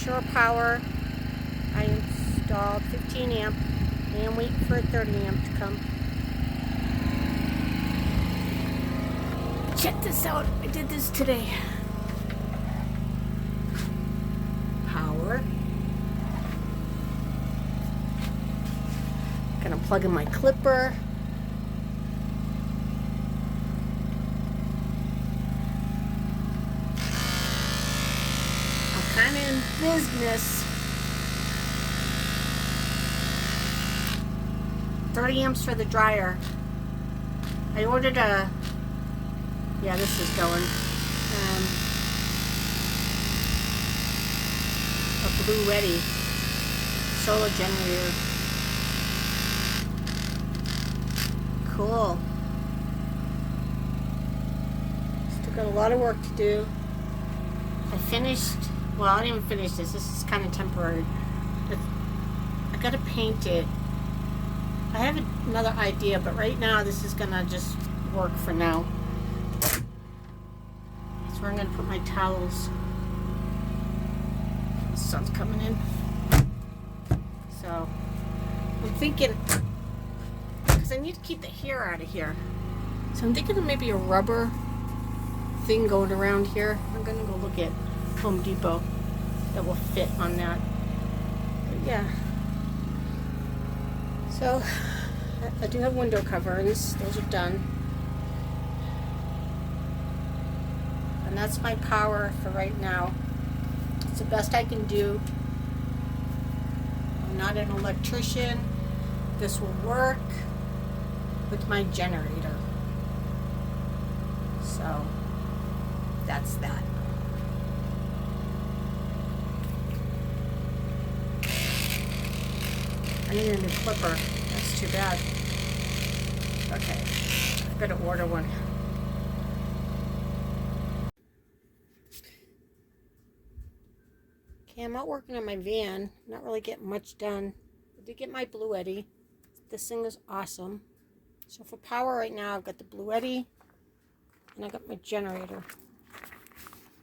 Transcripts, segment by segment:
shore power. I installed 15 amp and I'm waiting for a 30 amp to come. Check this out. I did this today. Power. Gonna plug in my clipper. I'm kind of in business. 30 amps for the dryer. I ordered a, yeah, this is going, a Bluetti solar generator. Cool. Still got a lot of work to do. I finished, well, I didn't even finish this. This is kind of temporary. I gotta paint it. I have another idea, but right now this is gonna just work for now. That's where I'm gonna put my towels. The sun's coming in. So I'm thinking, because I need to keep the hair out of here. So I'm thinking of maybe a rubber thing going around here. I'm gonna go look at Home Depot that will fit on that. But yeah. So I do have window coverings. Those are done. And that's my power for right now. It's the best I can do. I'm not an electrician. This will work with my generator. So that's that. I need a new clipper. That's too bad. Okay, I've got to order one. Okay, I'm out working on my van. Not really getting much done. I did get my Bluetti. This thing is awesome. So for power right now, I've got the Bluetti and I got my generator.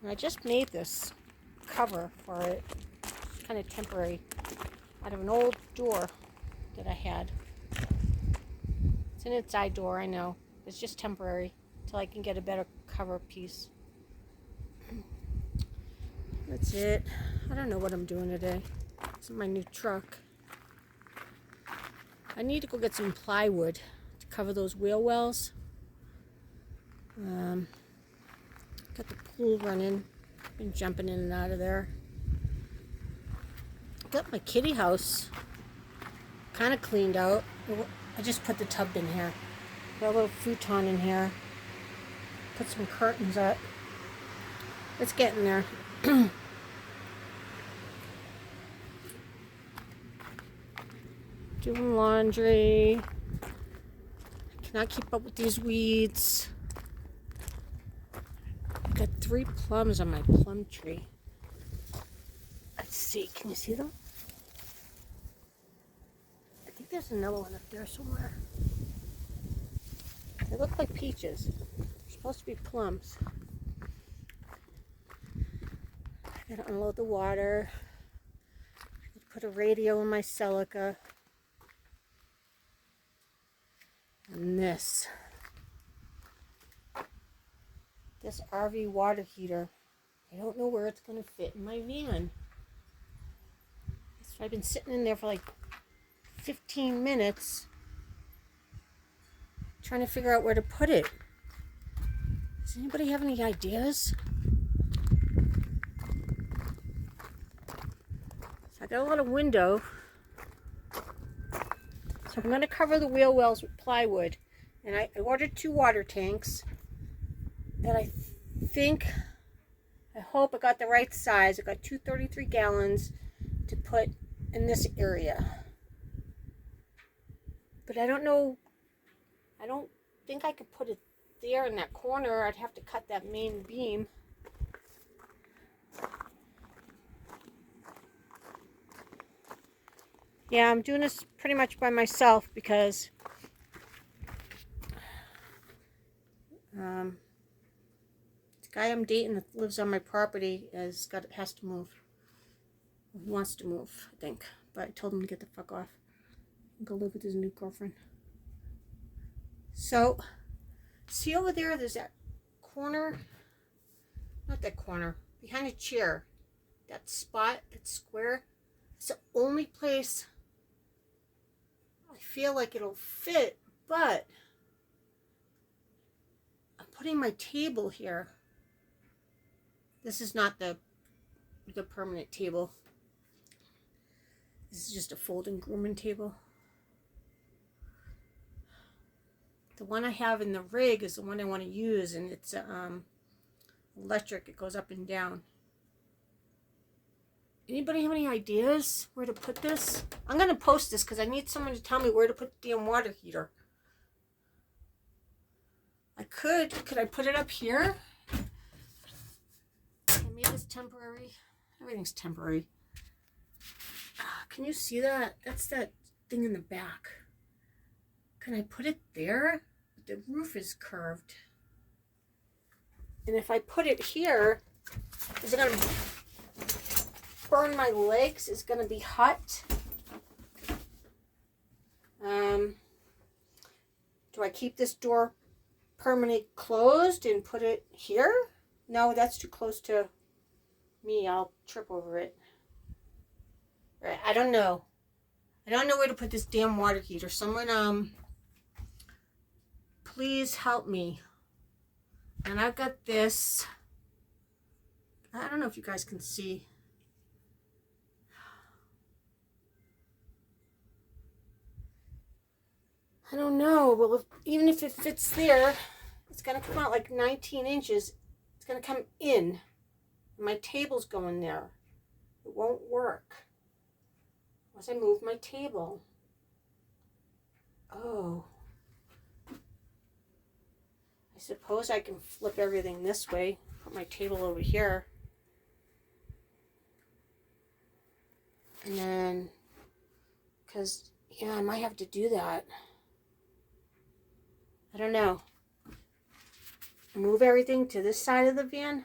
And I just made this cover for it. It's kind of temporary. Out of an old door that I had. It's an inside door, I know. It's just temporary until I can get a better cover piece. That's it. I don't know what I'm doing today. This is my new truck. I need to go get some plywood to cover those wheel wells. Got the pool running. Been jumping in and out of there. Got my kitty house kind of cleaned out. I just put the tub in here. Got a little futon in here. Put some curtains up. It's getting there. Doing laundry. I cannot keep up with these weeds. I've got 3 plums on my plum tree. Let's see, can you see them? I think there's another one up there somewhere. They look like peaches. They're supposed to be plums. I gotta unload the water. Put a radio in my Celica. And this RV water heater. I don't know where it's gonna fit in my van. So I've been sitting in there for like 15 minutes trying to figure out where to put it. Does anybody have any ideas? So I got a lot of window. So I'm going to cover the wheel wells with plywood. And I ordered 2 water tanks that I hope I got the right size. I got 2 33 gallons to put in this area. But I don't know, I don't think I could put it there in that corner. I'd have to cut that main beam. Yeah, I'm doing this pretty much by myself because the guy I'm dating that lives on my property has to move. He wants to move, I think. But I told him to get the fuck off and go live with his new girlfriend. So, see over there, there's that corner. Not that corner. Behind a chair. That spot, that square. It's the only place I feel like it'll fit, but I'm putting my table here. This is not the permanent table. This is just a folding grooming table. The one I have in the rig is the one I want to use, and it's electric. It goes up and down. Anybody have any ideas where to put this? I'm going to post this because I need someone to tell me where to put the damn water heater. Could I put it up here? I made this temporary. Everything's temporary. Can you see that? That's that thing in the back. Can I put it there? The roof is curved. And if I put it here, is it going to burn my legs? It's going to be hot. Do I keep this door permanently closed and put it here? No, that's too close to me. I'll trip over it. Right, I don't know. I don't know where to put this damn water heater. Someone, please help me. And I've got this. I don't know if you guys can see. I don't know. Well, even if it fits there, it's going to come out like 19 inches. It's going to come in. My table's going there. It won't work unless I move my table. Oh. I suppose I can flip everything this way. Put my table over here. And then, because, yeah, I might have to do that. I don't know. Move everything to this side of the van.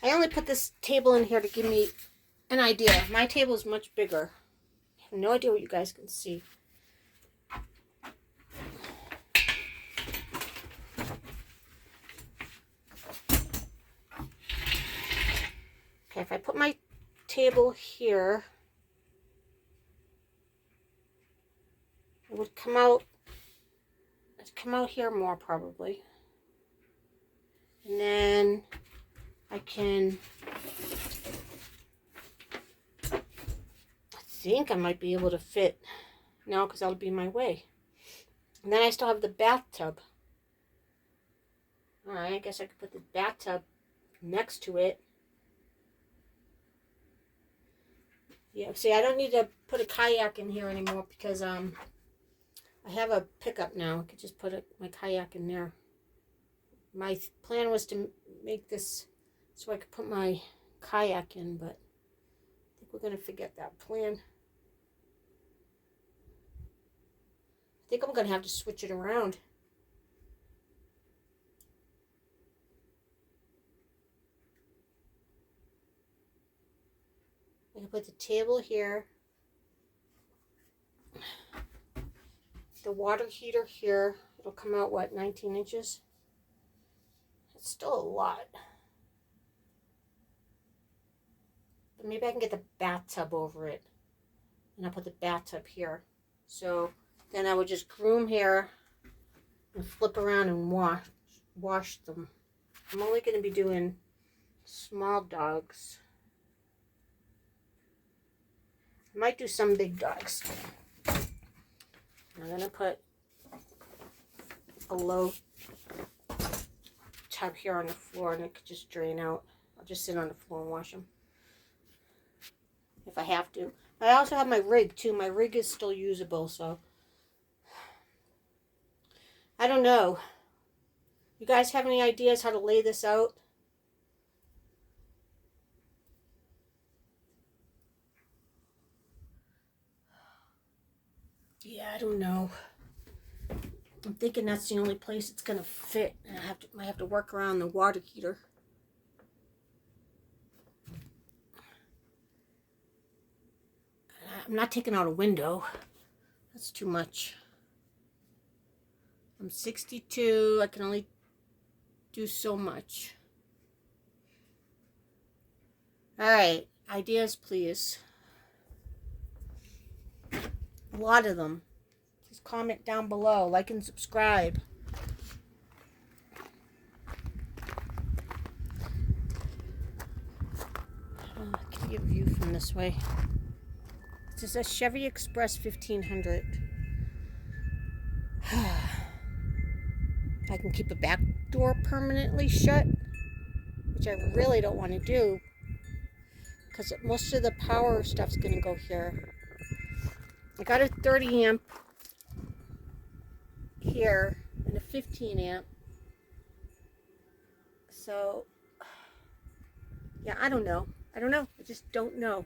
I only put this table in here to give me an idea. My table is much bigger. I have no idea what you guys can see. Okay, if I put my table here, it would come out. It'd come out here more probably, and then I can. I think I might be able to fit. No, because that'll be in my way. And then I still have the bathtub. All right, I guess I could put the bathtub next to it. Yeah, see, I don't need to put a kayak in here anymore because I have a pickup now. I could just put my kayak in there. My plan was to make this so I could put my kayak in, but I think we're going to forget that plan. I think I'm going to have to switch it around. I can put the table here, the water heater here. It'll come out, what, 19 inches? It's still a lot. But maybe I can get the bathtub over it. And I'll put the bathtub here. So then I would just groom here and flip around and wash them. I'm only going to be doing small dogs. I might do some big dogs. I'm going to put a low tub here on the floor and it could just drain out. I'll just sit on the floor and wash them if I have to. I also have my rig too. My rig is still usable, so I don't know. You guys have any ideas how to lay this out? Yeah, I don't know. I'm thinking that's the only place it's gonna fit, and I might have to work around the water heater. I'm not taking out a window. That's too much. I'm 62. I can only do so much. All right. Ideas, please. A lot of them. Just comment down below. Like and subscribe. Give you a view from this way. This is a Chevy Express 1500. I can keep the back door permanently shut, which I really don't want to do because most of the power stuff's going to go here. I got a 30 amp here and a 15 amp. So, yeah, I don't know. I just don't know.